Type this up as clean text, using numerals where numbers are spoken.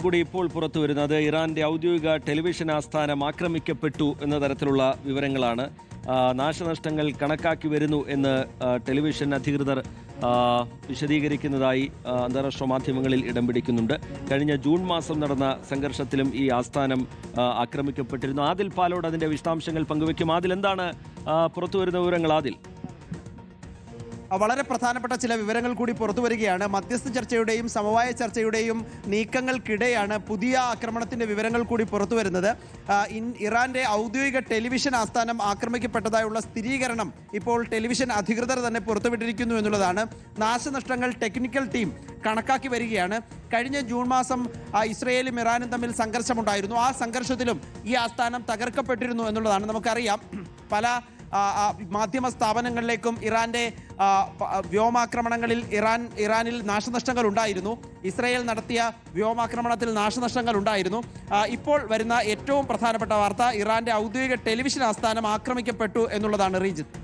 കൂടി ഇപ്പോൾ പുറത്തു വരുന്നത് ഇറാന്റെ ഔദ്യോഗിക ടെലിവിഷൻ ആസ്ഥാനം ആക്രമിക്കപ്പെട്ടു എന്ന തരത്തിലുള്ള വിവരങ്ങളാണ്. നാശനഷ്ടങ്ങൾ കണക്കാക്കി വരുന്നു എന്ന് ടെലിവിഷൻ അധികൃതർ വിശദീകരിക്കുന്നതായി അന്താരാഷ്ട്ര മാധ്യമങ്ങളിൽ ഇടം പിടിക്കുന്നുണ്ട്. കഴിഞ്ഞ ജൂൺ മാസം നടന്ന സംഘർഷത്തിലും ഈ ആസ്ഥാനം ആക്രമിക്കപ്പെട്ടിരുന്നു. ആദിൽ പാലോട് അതിന്റെ വിശദാംശങ്ങൾ പങ്കുവയ്ക്കും. ആദിൽ, എന്താണ് പുറത്തു വരുന്ന വിവരങ്ങൾ? ആദിൽ, വളരെ പ്രധാനപ്പെട്ട ചില വിവരങ്ങൾ കൂടി പുറത്തു വരികയാണ്. മധ്യസ്ഥ ചർച്ചയുടെയും സമവായ ചർച്ചയുടെയും നീക്കങ്ങൾക്കിടെയാണ് പുതിയ ആക്രമണത്തിന്റെ വിവരങ്ങൾ കൂടി പുറത്തു വരുന്നത്. ഇറാന്റെ ഔദ്യോഗിക ടെലിവിഷൻ ആസ്ഥാനം ആക്രമിക്കപ്പെട്ടതായുള്ള സ്ഥിരീകരണം ഇപ്പോൾ ടെലിവിഷൻ അധികൃതർ തന്നെ പുറത്തുവിട്ടിരിക്കുന്നു എന്നുള്ളതാണ്. നാശനഷ്ടങ്ങൾ ടെക്നിക്കൽ ടീം കണക്കാക്കി വരികയാണ്. കഴിഞ്ഞ ജൂൺ മാസം ഇസ്രയേലും ഇറാനും തമ്മിൽ സംഘർഷമുണ്ടായിരുന്നു. ആ സംഘർഷത്തിലും ഈ ആസ്ഥാനം തകർക്കപ്പെട്ടിരുന്നു എന്നുള്ളതാണ്. നമുക്കറിയാം, പല മാധ്യമ സ്ഥാപനങ്ങളിലേക്കും ഇറാന്റെ വ്യോമാക്രമണങ്ങളിൽ ഇറാനിൽ നാശനഷ്ടങ്ങൾ ഉണ്ടായിരുന്നു. ഇസ്രയേൽ നടത്തിയ വ്യോമാക്രമണത്തിൽ നാശനഷ്ടങ്ങൾ ഉണ്ടായിരുന്നു. ഇപ്പോൾ വരുന്ന ഏറ്റവും പ്രധാനപ്പെട്ട വാർത്ത, ഇറാന്റെ ഔദ്യോഗിക ടെലിവിഷൻ ആസ്ഥാനം ആക്രമിക്കപ്പെട്ടു എന്നുള്ളതാണ്. റീജിത്ത്,